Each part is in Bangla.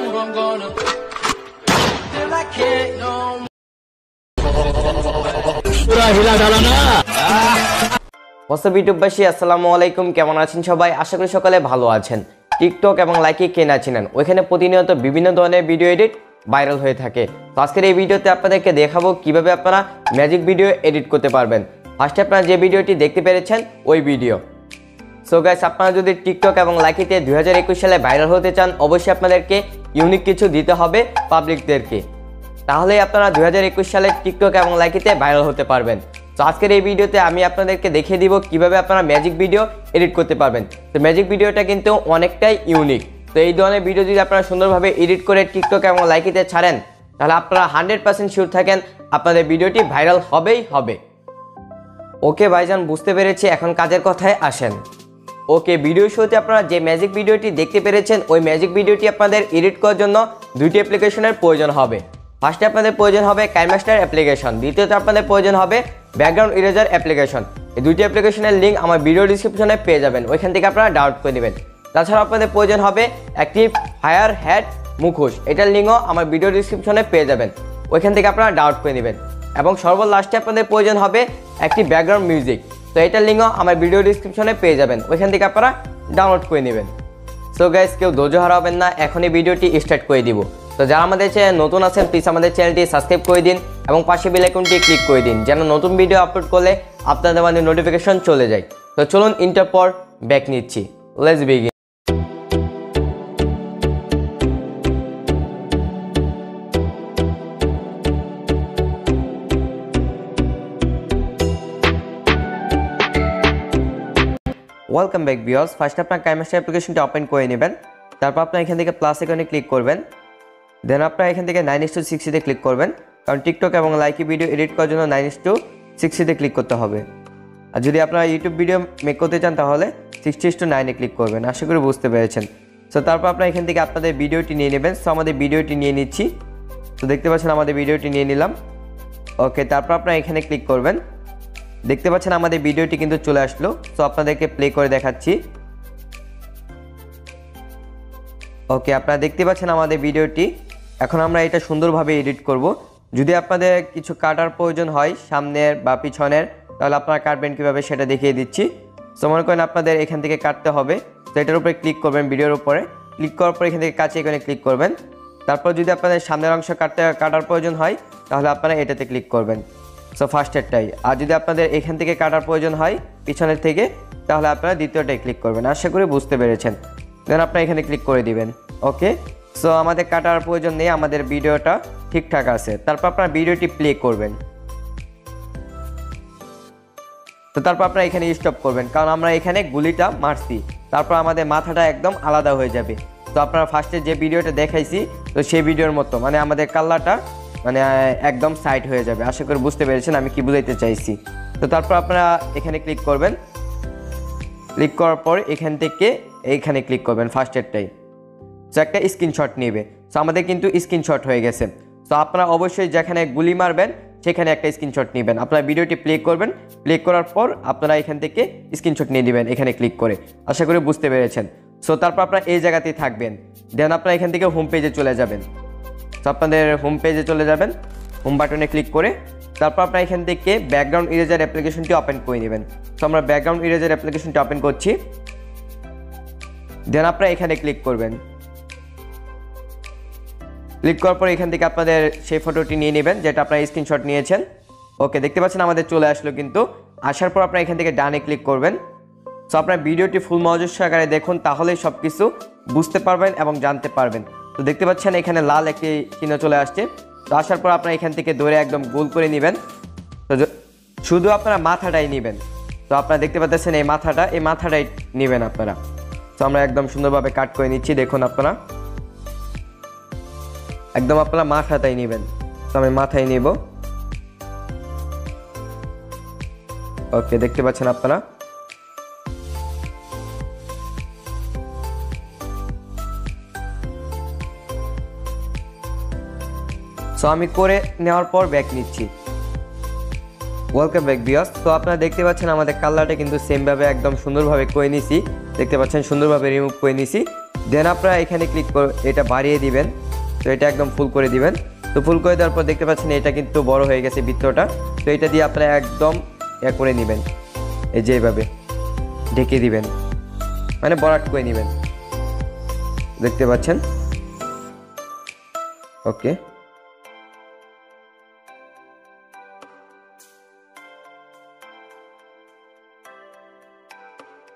I'm gonna till I can't no more. ইউটিউববাসী আসসালামু আলাইকুম, কেমন আছেন সবাই? আশা করি সকালে ভালো আছেন। টিকটক এবং লাইকে কে না চিনেন, ওইখানে প্রতিনিয়ত বিভিন্ন ধরনের ভিডিও এডিট ভাইরাল হয়ে থাকে। তো আজকের এই ভিডিওতে আপনাদেরকে দেখাবো কিভাবে আপনারা ম্যাজিক ভিডিও এডিট করতে পারবেন। ফার্স্টে আপনারা যে ভিডিওটি দেখতে পেরেছেন ওই ভিডিও। সো গাইস, আপনারা যদি টিকটক এবং লাইকিতে 2021 সালে ভাইরাল হতে চান, অবশ্যই আপনাদেরকে ইউনিক কিছু দিতে হবে পাবলিকদেরকে, তাহলেই আপনারা 2021 সালে টিকটক এবং লাইকিতে ভাইরাল হতে পারবেন। তো আজকের এই ভিডিওতে আমি আপনাদেরকে দেখিয়ে দিব কিভাবে আপনারা ম্যাজিক ভিডিও এডিট করতে পারবেন। তো ম্যাজিক ভিডিওটা কিন্তু অনেকটাই ইউনিক। তো এই ধরনের ভিডিও যদি আপনারা সুন্দরভাবে এডিট করে টিকটক এবং লাইকিতে ছাড়েন, তাহলে আপনারা 100% শিওর থাকেন আপনাদের ভিডিওটি ভাইরাল হবেই হবে। ওকে ভাইজান, বুঝতে পেরেছি, এখন কাজের কথায় আসেন। ওকে, ভিডিও শুরুতে আপনারা যে ম্যাজিক ভিডিওটি দেখতে পেরেছেন, ওই ম্যাজিক ভিডিওটি আপনাদের এডিট করার জন্য দুইটি অ্যাপ্লিকেশনের প্রয়োজন হবে। ফার্স্টে আপনাদের প্রয়োজন হবে কাইনমাস্টার অ্যাপ্লিকেশন, দ্বিতীয়ত আপনাদের প্রয়োজন হবে ব্যাকগ্রাউন্ড ইরেজার অ্যাপ্লিকেশন। এই দুইটি অ্যাপ্লিকেশনের লিঙ্ক আমার ভিডিও ডিসক্রিপশনে পেয়ে যাবেন, ওইখান থেকে আপনারা ডাউনলোড করে নেবেন। তাছাড়া আপনাদের প্রয়োজন হবে একটি ফায়ার হেড মুখোশ, এটার লিঙ্কও আমার ভিডিও ডিসক্রিপশনে পেয়ে যাবেন, ওইখান থেকে আপনারা ডাউনলোড করে নেবেন। এবং সর্বলাস্টে আপনাদের প্রয়োজন হবে একটি ব্যাকগ্রাউন্ড মিউজিক, তো এটার লিঙ্কও আমার ভিডিও ডিসক্রিপশনে পেয়ে যাবেন, ওইখান থেকে আপনারা ডাউনলোড করে নেবেন। সো গাইস, কেউ ধৈর্য হারাবেন না, এখনই ভিডিওটি স্টার্ট করে দিব। তো যারা আমাদের চ্যানেল নতুন আছেন, প্লিজ আমাদের চ্যানেলটি সাবস্ক্রাইব করে দিন এবং পাশে বেল আইকনটি ক্লিক করে দিন, যেন নতুন ভিডিও আপলোড করলে আপনাদের মানে নোটিফিকেশন চলে যায়। তো চলুন ইন্টার পর ব্যাক নিচ্ছি, let's begin. Welcome back viewers. First আপনার কাইনমাস্টার অ্যাপ্লিকেশনটি ওপেন করে নেবেন, তারপর আপনার এখান থেকে প্লাস আইকনে ক্লিক করবেন, দেন আপনার এখান থেকে 9:60 ক্লিক করবেন, কারণ টিকটক এবং লাইকি ভিডিও এডিট করার জন্য 9:60 ক্লিক করতে হবে। আর যদি আপনারা ইউটিউব ভিডিও মেক করতে চান, তাহলে 60:9 ক্লিক করবেন। আশা করি বুঝতে পেরেছেন। সো তারপর আপনার এখান থেকে আপনাদের ভিডিওটি নিয়ে নেবেন। সো আমাদের ভিডিওটি নিয়ে নিচ্ছি, তো দেখতে পাচ্ছেন আমাদের ভিডিওটি নিয়ে নিলাম। ওকে, তারপর আপনারা এখানে ক্লিক করবেন, দেখতে পাচ্ছেন আমাদের ভিডিওটি কিন্তু চলে আসলো। সো আপনাদেরকে প্লে করে দেখাচ্ছি। ওকে, আপনারা দেখতে পাচ্ছেন আমাদের ভিডিওটি। এখন আমরা এটা সুন্দরভাবে এডিট করব। যদি আপনাদের কিছু কাটার প্রয়োজন হয় সামনের বা পিছনের, তাহলে আপনারা কাটবেন কীভাবে সেটা দেখিয়ে দিচ্ছি। সো মনে করেন আপনাদের এখান থেকে কাটতে হবে, তো এটার উপরে ক্লিক করবেন, ভিডিওর উপরে ক্লিক করার পর এখান থেকে কাছে এখানে ক্লিক করবেন। তারপর যদি আপনাদের সামনের অংশ কাটার প্রয়োজন হয়, তাহলে আপনারা এটাতে ক্লিক করবেন, সো ফার্স্টেরটাই। আর যদি আপনাদের এখান থেকে কাটার প্রয়োজন হয় পিছনের থেকে, তাহলে আপনারা দ্বিতীয়টাই ক্লিক করবেন। আশা করি বুঝতে পেরেছেন। দেন আপনারা এখানে ক্লিক করে দিবেন। ওকে, সো আমাদের কাটার প্রয়োজন নেই, আমাদের ভিডিওটা ঠিকঠাক আছে। তারপর আপনারা ভিডিওটি প্লে করবেন, তো তারপর আপনারা এখানে স্টপ করবেন, কারণ আমরা এখানে গুলিটা মারছি, তারপর আমাদের মাথাটা একদম আলাদা হয়ে যাবে। তো আপনারা ফার্স্টে যে ভিডিওটা দেখাইছি, তো সেই ভিডিওর মতো মানে আমাদের কালারটা মানে একদম সাইড হয়ে যাবে। আশা করি বুঝতে পেরেছেন আমি কি বুঝাইতে চাইছি। তো তারপর আপনারা এখানে ক্লিক করবেন, ক্লিক করার পর এখান থেকে এইখানে ক্লিক করবেন ফার্স্টেরটাই। সো একটা স্ক্রিনশট নেবে। সো আমাদের কিন্তু স্ক্রিনশট হয়ে গেছে। সো আপনারা অবশ্যই যেখানে গুলি মারবেন সেখানে একটা স্ক্রিনশট নেবেন। আপনারা ভিডিওটি প্লে করবেন, প্লে করার পর আপনারা এখান থেকে স্ক্রিনশট নিয়ে নেবেন এখানে ক্লিক করে। আশা করি বুঝতে পেরেছেন। সো তারপর আপনারা এই জায়গাতেই থাকবেন, দেন আপনারা এখান থেকে হোম পেজে চলে যাবেন। সো আপনাদের হোম পেজে চলে যাবেন, হোম বাটনে ক্লিক করে তারপর আপনারা এখান থেকে ব্যাকগ্রাউন্ড ইরেজার অ্যাপ্লিকেশনটি ওপেন করে নেবেন। সো আমরা ব্যাকগ্রাউন্ড ইরেজার অ্যাপ্লিকেশনটি ওপেন করছি, দেন আপনারা এখানে ক্লিক করবেন। ক্লিক করার পর এখান থেকে আপনাদের সেই ফটোটি নিয়ে নেবেন যেটা আপনারা স্ক্রিনশট নিয়েছেন। ওকে, দেখতে পাচ্ছেন আমাদের চলে আসলো কিন্তু। আসার পর আপনারা এখান থেকে ডানে ক্লিক করবেন। সো আপনার ভিডিওটি ফুল মনোযোগ সহকারে দেখুন, তাহলেই সব কিছু বুঝতে পারবেন এবং জানতে পারবেন। তো দেখতে পাচ্ছেন এখানে লাল একটি চিহ্ন চলে আসছে। তো আসার পর আপনারা এখান থেকে ধরে একদম গোল করে নেবেন। তো শুধু আপনারা মাথাটাই নেবেন। তো আপনারা দেখতে পাচ্ছেন এই মাথাটাই নেবেন আপনারা। তো আমরা একদম সুন্দরভাবে কাট করে নিচ্ছি, দেখুন আপনারা একদম আপনারা মাথাটাই নেবেন। তো আমি মাথায় নেব। ওকে, দেখতে পাচ্ছেন আপনারা। সো আমি করে নেওয়ার পর ব্যাক নিচ্ছি। Welcome back viewers. তো আপনারা দেখতে পাচ্ছেন আমাদের কালারটা কিন্তু সেমভাবে একদম সুন্দরভাবে করে নিছি, দেখতে পাচ্ছেন সুন্দরভাবে রিমুভ করে নিছি। দেন আপনারা এখানে ক্লিক করে এটা বাড়িয়ে দিবেন। তো এটা একদম ফুল করে দিবেন। তো ফুল করে দেওয়ার পর দেখতে পাচ্ছেন এটা কিন্তু বড় হয়ে গেছে বৃত্তটা। তো এটা দিয়ে আপনারা একদম করে নেবেন, এই যে এইভাবে ঢেকে দিবেন, মানে বরাট করে নেবেন, দেখতে পাচ্ছেন। ওকে,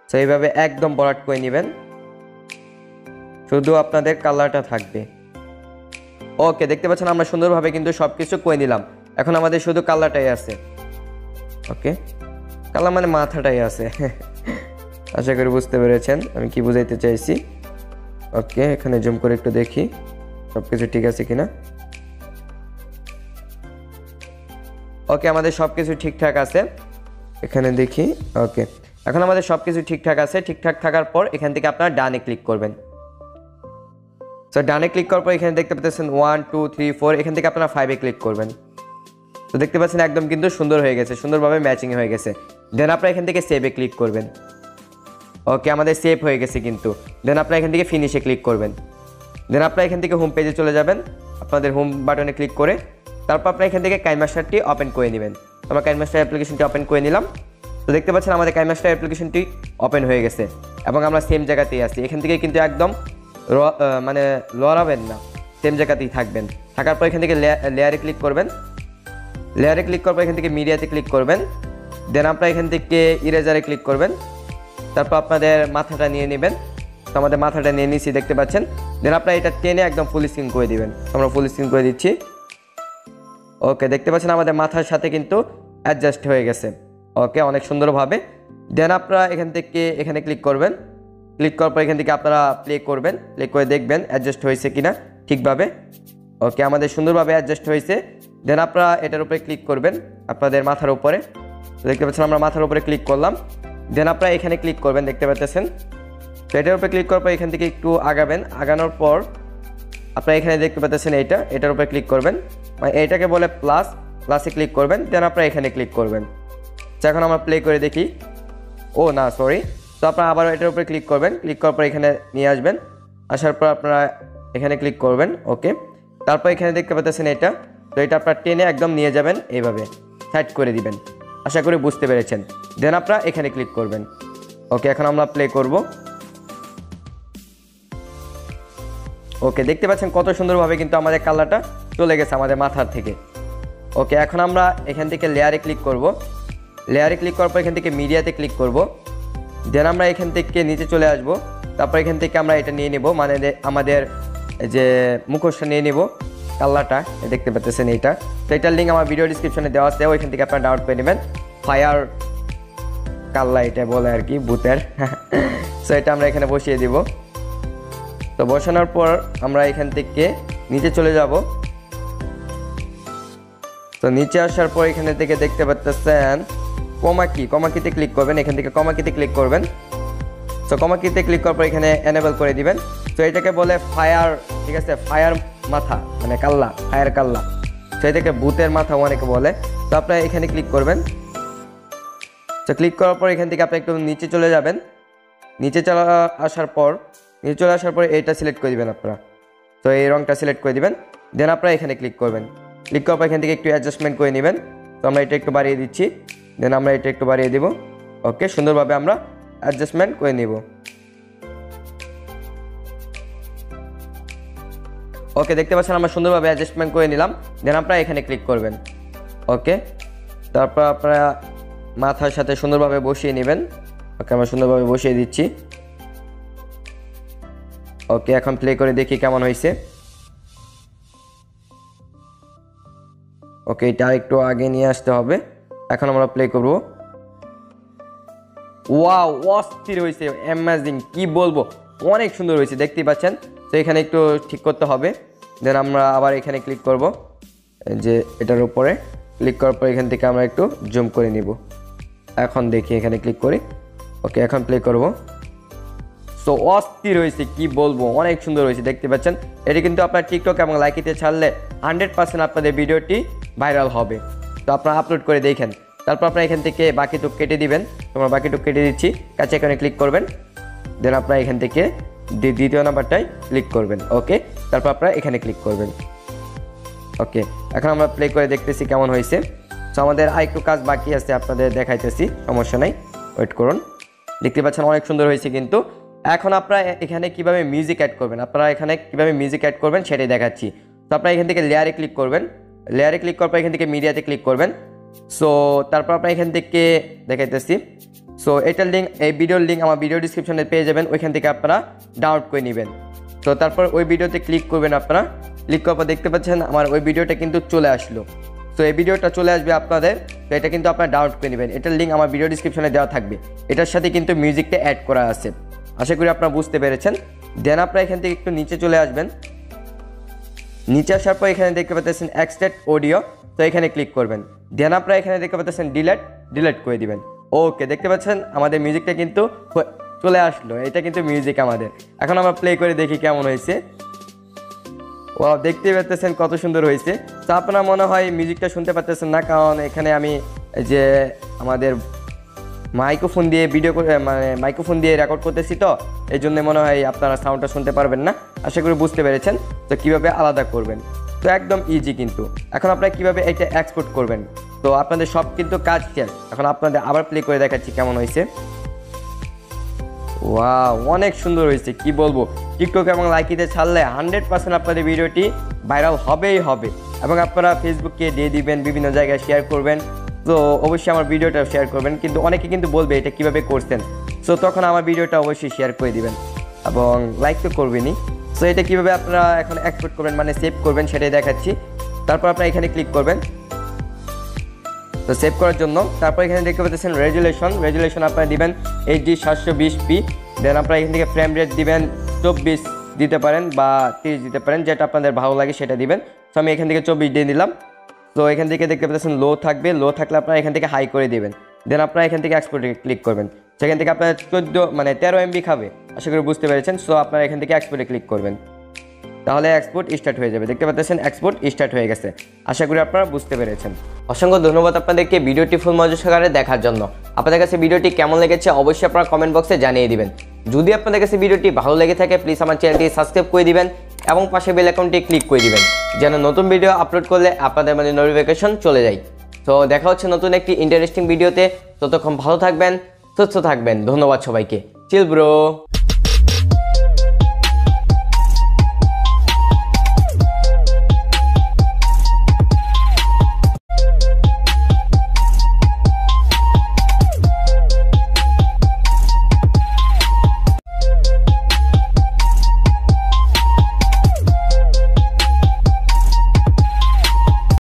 তো এইভাবে একদম বরাট করে নেবেন, শুধু আপনাদের কালারটা থাকবে। ওকে, দেখতে পাচ্ছেন আমরা সুন্দরভাবে কিন্তু সবকিছু করে নিলাম। এখন আমাদের শুধু কালারটাই আছে। ওকে, কালার মানে মাথাটাই আছে। আশা করি বুঝতে পেরেছেন আমি কি বুঝাইতে চাইছি। ওকে, এখানে জুম করে একটু দেখি সবকিছু ঠিক আছে কিনা। ওকে, আমাদের সবকিছু ঠিকঠাক আছে, এখানে দেখি। ওকে, এখন আমাদের সবকিছু ঠিকঠাক আছে। ঠিকঠাক থাকার পর এখান থেকে আপনারা ডানে ক্লিক করবেন। সো ডানে ক্লিক করার পর এখানে দেখতে পাচ্ছেন 1 2 3 4, এখান থেকে আপনারা 5-এ ক্লিক করবেন। তো দেখতে পাচ্ছেন একদম কিন্তু সুন্দর হয়ে গেছে, সুন্দরভাবে ম্যাচিং হয়ে গেছে। দেন আপনারা এখান থেকে সেভে ক্লিক করবেন। ওকে, আমাদের সেভ হয়ে গেছে কিন্তু। দেন আপনারা এখান থেকে ফিনিশে ক্লিক করবেন। দেন আপনারা এখান থেকে হোম পেজে চলে যাবেন, আপনাদের হোম বাটনে ক্লিক করে তারপর আপনারা এখান থেকে কাইনমাস্টারটি ওপেন করে নেবেন। আমরা কাইনমাস্টার অ্যাপ্লিকেশনটি ওপেন করে নিলাম। তো দেখতে পাচ্ছেন আমাদের কাইনমাস্টার অ্যাপ্লিকেশনটি ওপেন হয়ে গেছে এবং আমরা সেম জায়গাতেই আছি। এখান থেকে কিন্তু একদম মানে লড়াবেন না, সেম জায়গাতেই থাকবেন। থাকার পর এখান থেকে লেয়ারে ক্লিক করবেন। লেয়ারে ক্লিক করার পর এখান থেকে মিডিয়াতে ক্লিক করবেন। দেন আপনারা এখান থেকে ইরেজারে ক্লিক করবেন। তারপর আপনাদের মাথাটা নিয়ে নেবেন। তো আমাদের মাথাটা নিয়ে নিচ্ছি, দেখতে পাচ্ছেন। দেন আপনারা এটা টেনে একদম ফুল স্ক্রিন করে দিবেন। আমরা ফুল স্ক্রিন করে দিচ্ছি। ওকে, দেখতে পাচ্ছেন আমাদের মাথার সাথে কিন্তু অ্যাডজাস্ট হয়ে গেছে। ওকে, অনেক সুন্দরভাবে। দেন আপনারা এখান থেকে এখানে ক্লিক করবেন। ক্লিক করার পর এখান থেকে আপনারা প্লে করবেন, প্লে করে দেখবেন অ্যাডজাস্ট হয়েছে কিনা ঠিকভাবে। ওকে, আমাদের সুন্দরভাবে অ্যাডজাস্ট হয়েছে। দেন আপনারা এটার উপরে ক্লিক করবেন, আপনাদের মাথার উপরে। দেখতে পাচ্ছেন আমরা মাথার উপরে ক্লিক করলাম। দেন আপনারা এখানে ক্লিক করবেন, দেখতে পাচ্ছেন। তো এটার উপরে ক্লিক করার পর এখান থেকে একটু আগাবেন। আগানোর পর আপনারা এখানে দেখতে পাচ্ছেন এটার উপরে ক্লিক করবেন, মানে এটাকে বলে প্লাস, প্লাসে ক্লিক করবেন। দেন আপনারা এখানে ক্লিক করবেন। এখন আমরা প্লে করে দেখি। ও না, সরি। তো আপনারা আবার এটার উপরে ক্লিক করবেন। ক্লিক করার পর এখানে নিয়ে আসবেন। আসার পর আপনারা এখানে ক্লিক করবেন। ওকে, তারপর এখানে দেখতে পাচ্ছেন এটা। তো এটা আপনারা টেনে একদম নিয়ে যাবেন, এইভাবে সাইড করে দিবেন। আশা করি বুঝতে পেরেছেন। দেন আপনারা এখানে ক্লিক করবেন। ওকে, এখন আমরা প্লে করব। ওকে, দেখতে পাচ্ছেন কত সুন্দরভাবে কিন্তু আমাদের কালারটা চলে গেছে আমাদের মাথার থেকে। ওকে, এখন আমরা এখান থেকে লেয়ারে ক্লিক করব। লেয়ারে ক্লিক করার পর এখান থেকে মিডিয়াতে ক্লিক করব। দেন আমরা এখান থেকে নিচে চলে আসব। তারপর এখান থেকে আমরা এটা নিয়ে নেব, মানে আমাদের যে মুখোশটা নিয়ে নেব, কালারটা দেখতে পাচ্ছেন এইটা। তো এটার লিঙ্ক আমার ভিডিও ডিসক্রিপশনে দেওয়া আছে, ওইখান থেকে আপনারা ডাউনলোড করে নেবেন। ফায়ার কাল্লা এটা বলে আর কি, ভূতের। সো এটা আমরা এখানে বসিয়ে দিব। তো বসানোর পর আমরা এখান থেকে নিচে চলে যাব। তো নিচে আসার পর এখানে থেকে দেখতে পাচ্ছেন কমাকিতে ক্লিক করবেন। এখান থেকে কমাকিতে ক্লিক করবেন। তো কমাকিতে ক্লিক করার পর এখানে এনেবল করে দিবেন। তো এটাকে বলে ফায়ার, ঠিক আছে, ফায়ার মাথা, মানে কাল্লা, ফায়ার কাল্লা। তো এটাকে ভূতের মাথা অনেকে বলে। তো আপনারা এখানে ক্লিক করবেন। তো ক্লিক করার পর এখান থেকে আপনি একটু নিচে চলে যাবেন। নিচে চলে আসার পর এইটা সিলেক্ট করে দিবেন আপনারা। তো এই রংটা সিলেক্ট করে দিবেন। দেন আপনারা এখানে ক্লিক করবেন। ক্লিক করার পর এখান থেকে একটু অ্যাডজাস্টমেন্ট করে নেবেন। তো আমরা এটা একটু বাড়িয়ে দিচ্ছি। দেন আমরা এটা একটু বাড়িয়ে দিব। ওকে, সুন্দরভাবে আমরা অ্যাডজাস্টমেন্ট করে নিব। ওকে, দেখতে পাচ্ছেন আমরা সুন্দরভাবে অ্যাডজাস্টমেন্ট করে নিলাম। দেন আপনারা এখানে ক্লিক করবেন। ওকে, তারপর আপনারা মাথার সাথে সুন্দরভাবে বসিয়ে নেবেন। ওকে, আমরা সুন্দরভাবে বসিয়ে দিচ্ছি। ওকে, এখন প্লে করে দেখি কেমন হয়েছে। ওকে, এটা একটু আগে নিয়ে আসতে হবে। এখন আমরা প্লে করব। ওয়াও, অস্থির হয়েছে, অ্যামেজিং, কি বলবো, অনেক সুন্দর হয়েছে, দেখতেই পাচ্ছেন। তো এখানে একটু ঠিক করতে হবে। দেন আমরা আবার এখানে ক্লিক করব, যে এটার উপরে ক্লিক করার পর এখান থেকে আমরা একটু জুম করে নিব। এখন দেখি এখানে ক্লিক করি। ওকে, এখন প্লে করব। সো অস্থির হয়েছে, কি বলবো, অনেক সুন্দর হয়েছে, দেখতে পাচ্ছেন। এটি কিন্তু আপনার টিকটক এবং লাইকিতে ছাড়লে 100% আপনাদের ভিডিওটি ভাইরাল হবে। তো আপনারা আপলোড করে দেখেন। তারপর আপনারা এখান থেকে বাকিটুক কেটে দিবেন। তোমরা বাকিটুক কেটে দিচ্ছি, কাছে এখানে ক্লিক করবেন। দেন আপনারা এখান থেকে দ্বিতীয় নাম্বারটায় ক্লিক করবেন। ওকে, তারপর আপনারা এখানে ক্লিক করবেন। ওকে, এখন আমরা প্লে করে দেখতেছি কেমন হয়েছে। সো আমাদের আরেকটু কাজ বাকি আছে, আপনাদের দেখাইতেছি, সমস্যা নাই, ওয়েট করুন। দেখতে পাচ্ছেন অনেক সুন্দর হয়েছে। কিন্তু এখন আপনারা এখানে কিভাবে মিউজিক অ্যাড করবেন, আপনারা এখানে কিভাবে মিউজিক অ্যাড করবেন সেটাই দেখাচ্ছি। তো আপনারা এখান থেকে লেয়ারে ক্লিক করবেন, লেয়ারে ক্লিক করার পর এখান থেকে মিডিয়াতে ক্লিক করবেন। সো তারপর আপনারা এখান থেকে দেখাইতেছি। সো এটার লিঙ্ক, এই ভিডিওর লিঙ্ক আমার ভিডিও ডিসক্রিপশনে পেয়ে যাবেন, ওইখান থেকে আপনারা ডাউনলোড করে নেবেন। তো তারপর ওই ভিডিওতে ক্লিক করবেন। আপনারা ক্লিক করার পর দেখতে পাচ্ছেন আমার ওই ভিডিওটা কিন্তু চলে আসলো। তো এই ভিডিওটা চলে আসবে আপনাদের, তো এটা কিন্তু আপনারা ডাউনলোড করে নেবেন। এটার লিঙ্ক আমার ভিডিও ডিসক্রিপশনে দেওয়া থাকবে। এটার সাথে কিন্তু মিউজিকটা অ্যাড করা আছে, আশা করি আপনারা বুঝতে পেরেছেন। দেন আপনারা এখান থেকে একটু নিচে চলে আসবেন। নিচে আসার পর এখানে দেখতে পাচ্ছেন এক্সট্রাক্ট অডিও, তো এখানে ক্লিক করবেন। দেন আপনারা এখানে দেখতে পাচ্ছেন ডিলেট করে দিবেন। ওকে, দেখতে পাচ্ছেন আমাদের মিউজিকটা কিন্তু চলে আসলো। এটা কিন্তু মিউজিক আমাদের। এখন আমরা প্লে করে দেখি কেমন হয়েছে। ও, দেখতেই পাচ্ছেন কত সুন্দর হয়েছে। তো আপনারা মনে হয় মিউজিকটা শুনতে পাচ্ছেন না, কারণ এখানে আমি যে আমাদের মাইক্রোফোন দিয়ে ভিডিও করে, মানে মাইক্রোফোন দিয়ে রেকর্ড করতেছি, তো এই জন্য মনে হয় আপনারা সাউন্ডটা শুনতে পারবেন না। আশা করি বুঝতে পেরেছেন। তো কীভাবে আলাদা করবেন, তো একদম ইজি কিন্তু। এখন আপনারা কীভাবে এটা এক্সপোর্ট করবেন, তো আপনাদের সব কিন্তু কাজ শেষ। এখন আপনাদের আবার প্লে করে দেখাচ্ছি কেমন হয়েছে। ওয়াও, অনেক সুন্দর হয়েছে, কি বলবো। টিকটক এবং লাইকিতে ছাড়লে 100% আপনাদের ভিডিওটি ভাইরাল হবেই হবে। এবং আপনারা ফেসবুকে দিয়ে দিবেন, বিভিন্ন জায়গায় শেয়ার করবেন। তো অবশ্যই আমার ভিডিওটা শেয়ার করবেন। কিন্তু অনেকে কিন্তু বলবে এটা কিভাবে করছেন, সো তখন আমার ভিডিওটা অবশ্যই শেয়ার করে দিবেন এবং লাইক তো করবেনই। সো এটা কীভাবে আপনারা এখন এক্সপোর্ট করবেন, মানে সেভ করবেন, সেটাই দেখাচ্ছি। তারপর আপনারা এখানে ক্লিক করবেন। তো সেভ করার জন্য তারপর এখানে দেখতে পাচ্ছেন রেজুলেশন আপনারা দিবেন HD 720p। দেন আপনারা এখান থেকে ফ্রেম রেট দিবেন 24 দিতে পারেন বা 30 দিতে পারেন, যেটা আপনাদের ভালো লাগে সেটা দিবেন। তো আমি এখান থেকে 24 দিয়ে দিলাম। তো এখান থেকে দেখতে পাচ্ছেন লো থাকবে, লো থাকলে আপনারা এখান থেকে হাই করে দিবেন। দেন আপনারা এখান থেকে এক্সপোর্টে ক্লিক করবেন। সেখান থেকে আপনার 13 MB খাবে, আশা করি বুঝতে পেরেছেন। সো আপনারা এখান থেকে এক্সপোর্টে ক্লিক করবেন, তাহলে এক্সপোর্ট স্টার্ট হয়ে যাবে। দেখতে পাচ্ছেন এক্সপোর্ট স্টার্ট হয়ে গেছে, আশা করি আপনারা বুঝতে পেরেছেন। অসংখ্য ধন্যবাদ আপনাদেরকে ভিডিওটি ফুল মনোযোগ সহকারে দেখার জন্য। আপনাদের কাছে ভিডিওটি কেমন লেগেছে অবশ্যই আপনারা কমেন্ট বক্সে জানিয়ে দিবেন। যদি আপনাদের কাছে ভিডিওটি ভালো লেগে থাকে প্লিজ আমার চ্যানেলটি সাবস্ক্রাইব করে দিবেন এবং পাশে বেল আইকনটি ক্লিক করে দিবেন, যেন নতুন ভিডিও আপলোড করলে আপনাদের মানে নোটিফিকেশন চলে যায়। তো দেখা হচ্ছে নতুন একটি ইন্টারেস্টিং ভিডিওতে। ততক্ষণ ভালো থাকবেন, সুস্থ থাকবেন। ধন্যবাদ সবাইকে। Chill bro.